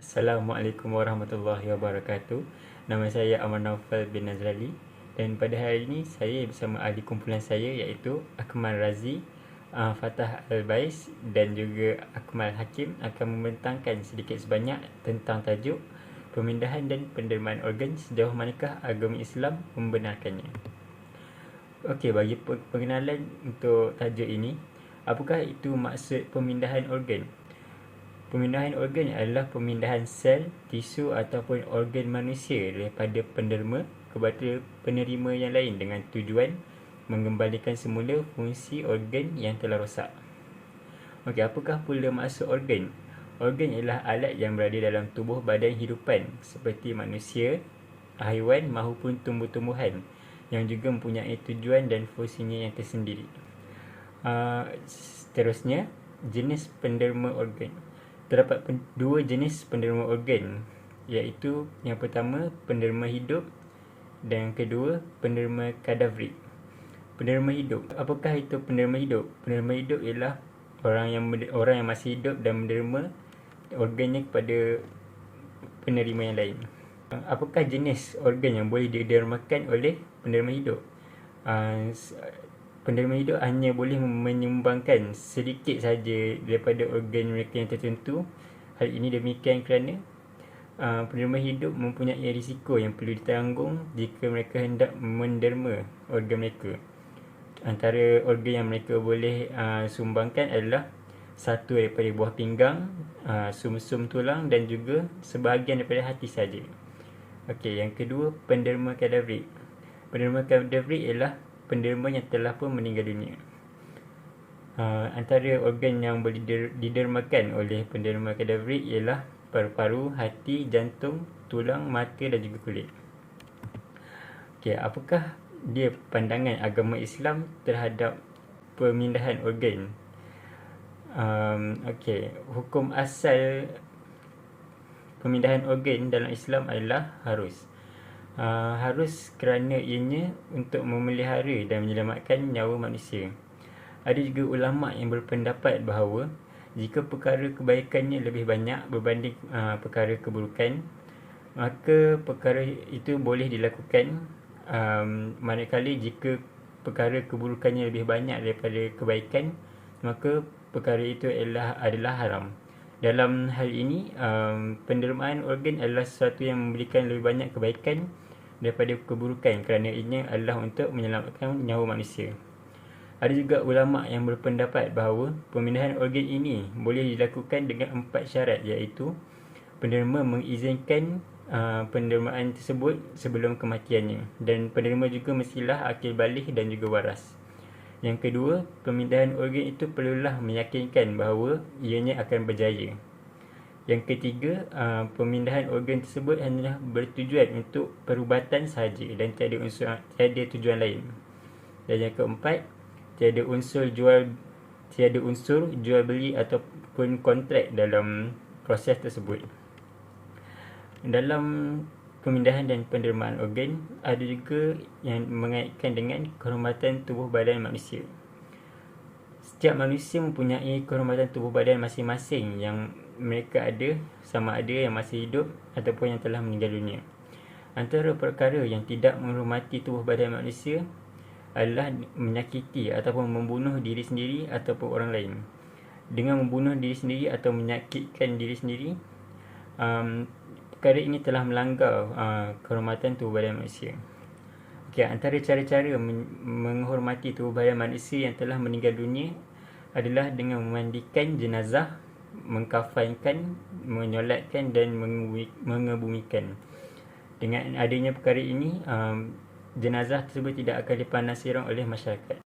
Assalamualaikum warahmatullahi wabarakatuh. Nama saya Amar Naufal bin Nazrali dan pada hari ini saya bersama ahli kumpulan saya iaitu Akmal Razi, Fatah Al-Bais dan juga Akmal Hakim akan membentangkan sedikit sebanyak tentang tajuk pemindahan dan pendermaan organ, sejauh manakah agama Islam membenarkannya. Okey, bagi pengenalan untuk tajuk ini, apakah itu maksud pemindahan organ? Pemindahan organ adalah pemindahan sel, tisu ataupun organ manusia daripada penderma kepada penerima yang lain dengan tujuan mengembalikan semula fungsi organ yang telah rosak. Okey, apakah pula maksud organ? Organ ialah alat yang berada dalam tubuh badan hidupan seperti manusia, haiwan maupun tumbuh-tumbuhan yang juga mempunyai tujuan dan fungsinya yang tersendiri. Seterusnya, jenis penderma organ. Terdapat dua jenis penderma organ, iaitu yang pertama penderma hidup dan yang kedua penderma kadavrik. Penderma hidup, apakah itu penderma hidup? Penderma hidup ialah orang yang masih hidup dan menderma organnya kepada penerima yang lain. Apakah jenis organ yang boleh didermakan oleh penderma hidup? Penderma hidup hanya boleh menyumbangkan sedikit saja daripada organ mereka yang tertentu. Hal ini demikian kerana penderma hidup mempunyai risiko yang perlu ditanggung jika mereka hendak menderma organ mereka. Antara organ yang mereka boleh sumbangkan adalah satu daripada buah pinggang, sumsum tulang dan juga sebahagian daripada hati saja. Okey, yang kedua penderma kadavrik. Penderma kadavrik ialah penderma yang telah pun meninggal dunia. Antara organ yang boleh didermakan oleh penderma kadavrik ialah paru-paru, hati, jantung, tulang, mata dan juga kulit. Okey, apakah dia pandangan agama Islam terhadap pemindahan organ? Okey, hukum asal pemindahan organ dalam Islam adalah harus. Harus kerana ianya untuk memelihara dan menyelamatkan nyawa manusia. Ada juga ulama' yang berpendapat bahawa jika perkara kebaikannya lebih banyak berbanding perkara keburukan, maka perkara itu boleh dilakukan, manakala jika perkara keburukannya lebih banyak daripada kebaikan, maka perkara itu adalah haram. Dalam hal ini, pendermaan organ adalah sesuatu yang memberikan lebih banyak kebaikan daripada keburukan kerana ianya adalah untuk menyelamatkan nyawa manusia. Ada juga ulama' yang berpendapat bahawa pemindahan organ ini boleh dilakukan dengan 4 syarat, iaitu penderma mengizinkan pendermaan tersebut sebelum kematiannya dan penderma juga mestilah akil baligh dan juga waras. Yang kedua, pemindahan organ itu perlulah meyakinkan bahawa ianya akan berjaya. Yang ketiga, pemindahan organ tersebut hanyalah bertujuan untuk perubatan sahaja dan tiada tujuan lain. Dan yang keempat, tiada unsur jual beli ataupun kontrak dalam proses tersebut. Dalam pemindahan dan pendermaan organ, ada juga yang mengaitkan dengan kehormatan tubuh badan manusia. Setiap manusia mempunyai kehormatan tubuh badan masing-masing yang mereka ada, sama ada yang masih hidup ataupun yang telah meninggal dunia. Antara perkara yang tidak menghormati tubuh badan manusia adalah menyakiti ataupun membunuh diri sendiri ataupun orang lain. Dengan membunuh diri sendiri atau menyakitkan diri sendiri, perkara ini telah melanggar kehormatan tubuh badan manusia. Okay, antara cara-cara menghormati tubuh badan manusia yang telah meninggal dunia adalah dengan memandikan jenazah, mengkafankan, menyolatkan dan mengebumikan. Dengan adanya perkara ini, jenazah tersebut tidak akan dipandang sirang oleh masyarakat.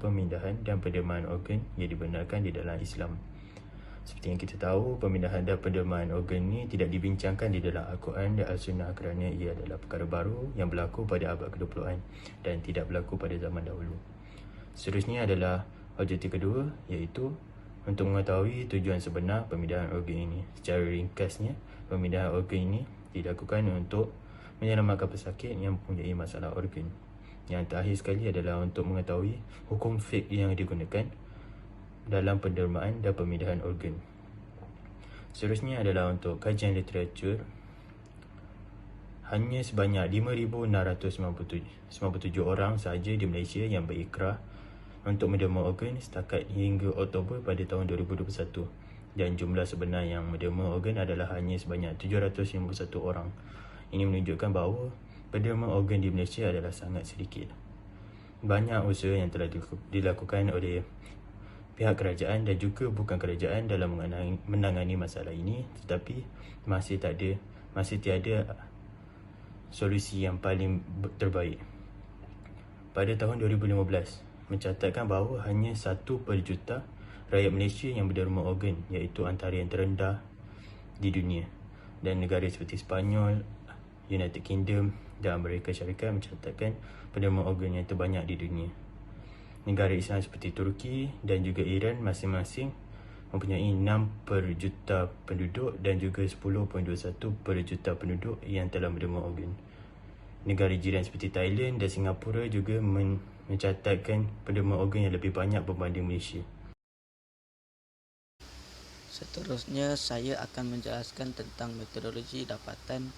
Pemindahan dan pendermaan organ yang dibenarkan di dalam Islam. Seperti yang kita tahu, pemindahan dan pendermaan organ ini tidak dibincangkan di dalam Al-Quran dan Al-Sunnah kerana ia adalah perkara baru yang berlaku pada abad ke-20-an dan tidak berlaku pada zaman dahulu. Seterusnya adalah objektif kedua, iaitu untuk mengetahui tujuan sebenar pemindahan organ ini. Secara ringkasnya, pemindahan organ ini dilakukan untuk menyelamatkan pesakit yang mempunyai masalah organ. Yang terakhir sekali adalah untuk mengetahui hukum fiqh yang digunakan dalam pendermaan dan pemindahan organ. Seterusnya adalah untuk kajian literatur. Hanya sebanyak 5,697 orang sahaja di Malaysia yang berikrar untuk menderma organ setakat hingga Oktober pada tahun 2021, dan jumlah sebenar yang menderma organ adalah hanya sebanyak 751 orang. Ini menunjukkan bahawa penderma organ di Malaysia adalah sangat sedikit. Banyak usaha yang telah dilakukan oleh pihak kerajaan dan juga bukan kerajaan dalam menangani masalah ini, tetapi masih tiada solusi yang paling terbaik. Pada tahun 2015, mencatatkan bahawa hanya 1 per juta rakyat Malaysia yang berderma organ, iaitu antara yang terendah di dunia. Dan negara seperti Sepanyol, United Kingdom dan Amerika Syarikat mencatatkan penderma organ yang terbanyak di dunia. Negara Islam seperti Turki dan juga Iran masing-masing mempunyai 6 per juta penduduk dan juga 10.21 per juta penduduk yang telah menderma organ. Negara jiran seperti Thailand dan Singapura juga mencatatkan penderma organ yang lebih banyak berbanding Malaysia. Seterusnya, saya akan menjelaskan tentang metodologi dapatan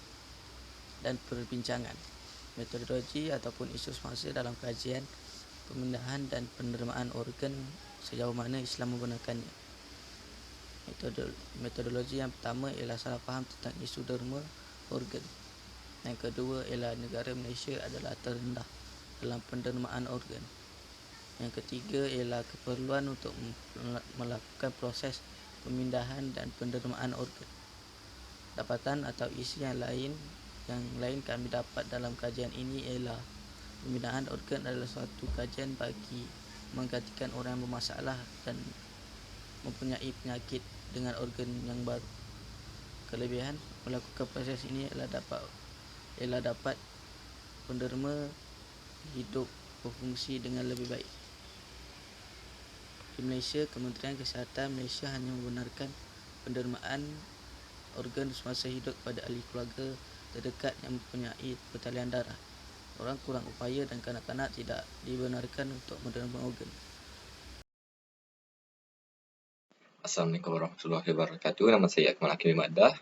dan perbincangan. Metodologi ataupun isu semasa dalam kajian, pemindahan dan pendermaan organ sejauh mana Islam menggunakannya. Metodologi yang pertama ialah salah faham tentang isu derma organ. Yang kedua ialah negara Malaysia adalah terendah dalam pendermaan organ. Yang ketiga ialah keperluan untuk melakukan proses pemindahan dan pendermaan organ. Dapatan atau isu yang lain kami dapat dalam kajian ini ialah pemindahan organ adalah suatu kajian bagi menggantikan orang yang bermasalah dan mempunyai penyakit dengan organ yang baru. Kelebihan melakukan proses ini ialah dapat penderma hidup berfungsi dengan lebih baik. Di Malaysia, Kementerian Kesihatan Malaysia hanya membenarkan pendermaan organ semasa hidup kepada ahli keluarga terdekat yang mempunyai pertalian darah. Orang kurang upaya dan kanak-kanak tidak dibenarkan untuk menderma organ. Assalamualaikum warahmatullahi wabarakatuh. Nama saya Akmal Hakim Maddah.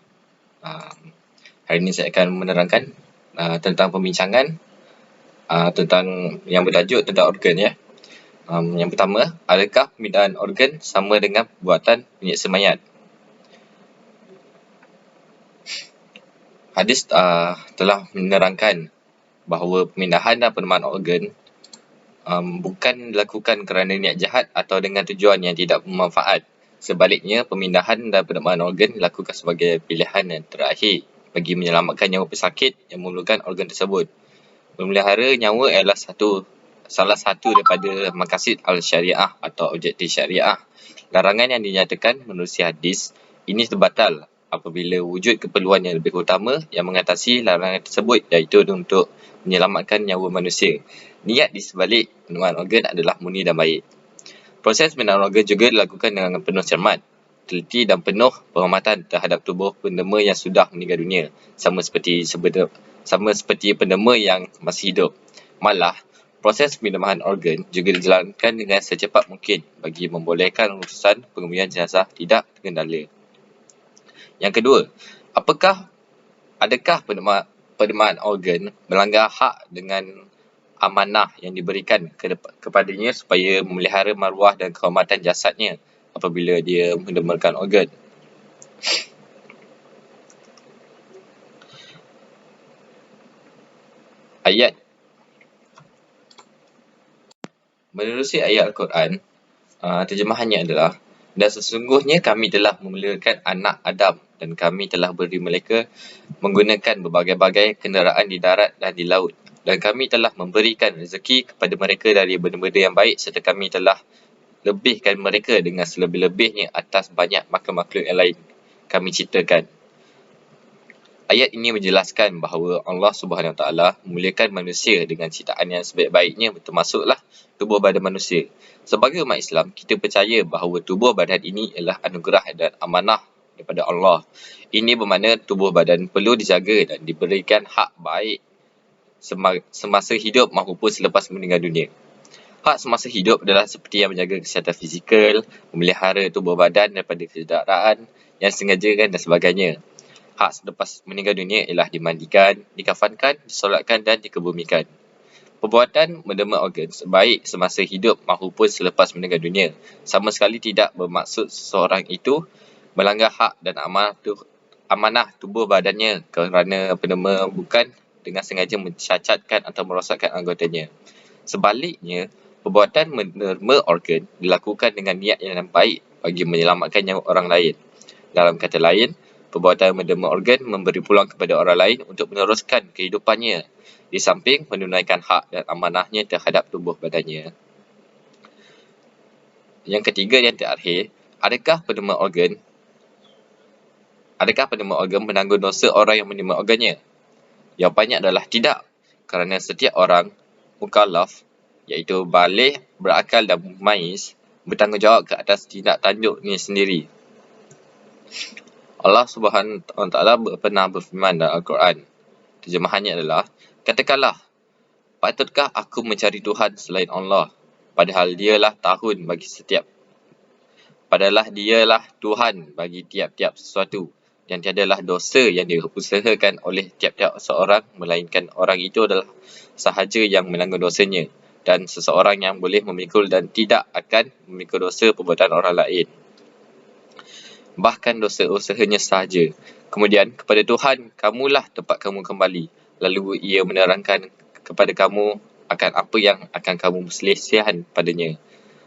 Hari ini saya akan menerangkan tentang pembincangan tentang yang bertajuk tentang organ ya. Yang pertama, adakah pemindahan organ sama dengan perbuatan penyiksa mayat? Hadis telah menerangkan bahawa pemindahan dan pendermaan organ bukan dilakukan kerana niat jahat atau dengan tujuan yang tidak bermanfaat. Sebaliknya, pemindahan dan pendermaan organ dilakukan sebagai pilihan yang terakhir bagi menyelamatkan nyawa pesakit yang memerlukan organ tersebut. Memelihara nyawa adalah salah satu daripada maqasid al-syariah atau objektif syariah. Larangan yang dinyatakan menerusi hadis ini terbatal apabila wujud keperluan yang lebih utama yang mengatasi larangan tersebut, iaitu untuk menyelamatkan nyawa manusia. Niat di sebalik pendermaan organ adalah murni dan baik. Proses pendermaan organ juga dilakukan dengan penuh cermat, teliti dan penuh penghormatan terhadap tubuh penderma yang sudah meninggal dunia, sama seperti penderma yang masih hidup. Malah, proses pemindahan organ juga dijalankan dengan secepat mungkin bagi membolehkan urusan penguburan jenazah tidak terkendala. Yang kedua, adakah pendermaan organ melanggar hak dengan amanah yang diberikan kepadanya supaya memelihara maruah dan kehormatan jasadnya apabila dia mendermakan organ? Ayat. Menerusi ayat Al-Quran, terjemahannya adalah, dan sesungguhnya kami telah memeliharakan anak Adam dan kami telah beri mereka menggunakan berbagai-bagai kenderaan di darat dan di laut. Dan kami telah memberikan rezeki kepada mereka dari benda-benda yang baik serta kami telah lebihkan mereka dengan selebih-lebihnya atas banyak makhluk-makhluk yang lain kami ciptakan. Ayat ini menjelaskan bahawa Allah Subhanahu Wa Taala memuliakan manusia dengan ciptaan yang sebaik-baiknya, termasuklah tubuh badan manusia. Sebagai umat Islam, kita percaya bahawa tubuh badan ini adalah anugerah dan amanah daripada Allah. Ini bermakna tubuh badan perlu dijaga dan diberikan hak baik semasa hidup maupun selepas meninggal dunia. Hak semasa hidup adalah seperti yang menjaga kesihatan fizikal, memelihara tubuh badan daripada kecederaan yang sengajakan dan sebagainya. Hak selepas meninggal dunia ialah dimandikan, dikafankan, disolatkan dan dikebumikan. Perbuatan menderma organ baik semasa hidup maupun selepas meninggal dunia sama sekali tidak bermaksud seseorang itu melanggar hak dan amanah tubuh badannya kerana penderma bukan dengan sengaja mencacatkan atau merosakkan anggotanya. Sebaliknya, perbuatan menderma organ dilakukan dengan niat yang baik bagi menyelamatkan nyawa orang lain. Dalam kata lain, perbuatan menderma organ memberi peluang kepada orang lain untuk meneruskan kehidupannya di samping menunaikan hak dan amanahnya terhadap tubuh badannya. Yang ketiga yang terakhir, adakah penderma organ menanggung dosa orang yang menerima organnya? Jawapannya adalah tidak, kerana setiap orang mukallaf, iaitu baligh, berakal dan mumayyiz, bertanggungjawab ke atas tindak tanduknya sendiri. Allah Subhanahu Wa Taala pernah berfirman dalam Al-Quran. Terjemahannya adalah, katakanlah, patutkah aku mencari Tuhan selain Allah, padahal dialah Tuhan bagi tiap-tiap sesuatu, dan tiadalah dosa yang diusahakan oleh tiap-tiap seorang, melainkan orang itu adalah sahaja yang menanggung dosanya, dan seseorang yang boleh memikul dan tidak akan memikul dosa perbuatan orang lain, bahkan dosa usahanya sahaja. Kemudian kepada Tuhan kamulah tempat kamu kembali, lalu ia menerangkan kepada kamu akan apa yang akan kamu berselisihan padanya.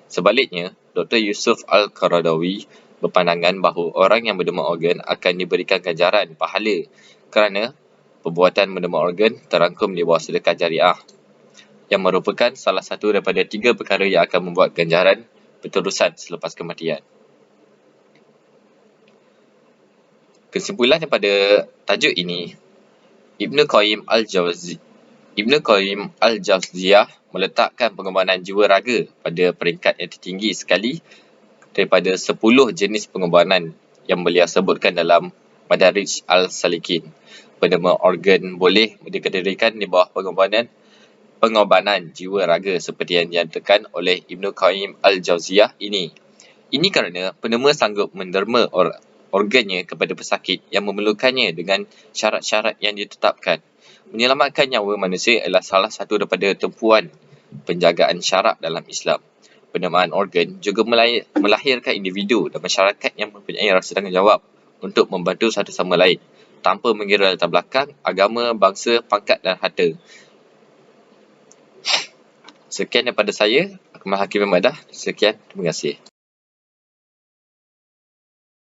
Sebaliknya, Dr. Yusuf Al-Qaradawi berpandangan bahawa orang yang menderma organ akan diberikan ganjaran pahala kerana perbuatan menderma organ terangkum di bawah sedekah jariah, yang merupakan salah satu daripada 3 perkara yang akan membuat ganjaran berterusan selepas kematian. Kesimpulan daripada tajuk ini, Ibn Qayyim Al-Jawziyah meletakkan pengorbanan jiwa raga pada peringkat yang tertinggi sekali daripada 10 jenis pengorbanan yang beliau sebutkan dalam Madarij Al-Salikin. Penderma organ boleh dikategorikan di bawah pengorbanan jiwa raga seperti yang dinyatakan oleh Ibn Qayyim Al-Jawziyah ini. Ini kerana penderma sanggup menderma organnya kepada pesakit yang memerlukannya dengan syarat-syarat yang ditetapkan. Menyelamatkan nyawa manusia adalah salah satu daripada tumpuan penjagaan syarak dalam Islam. Pendermaan organ juga melahirkan individu dan masyarakat yang mempunyai rasa tanggungjawab untuk membantu satu sama lain, tanpa mengira latar belakang, agama, bangsa, pangkat dan harta. Sekian daripada saya, Akmal Hakim Madah. Sekian, terima kasih.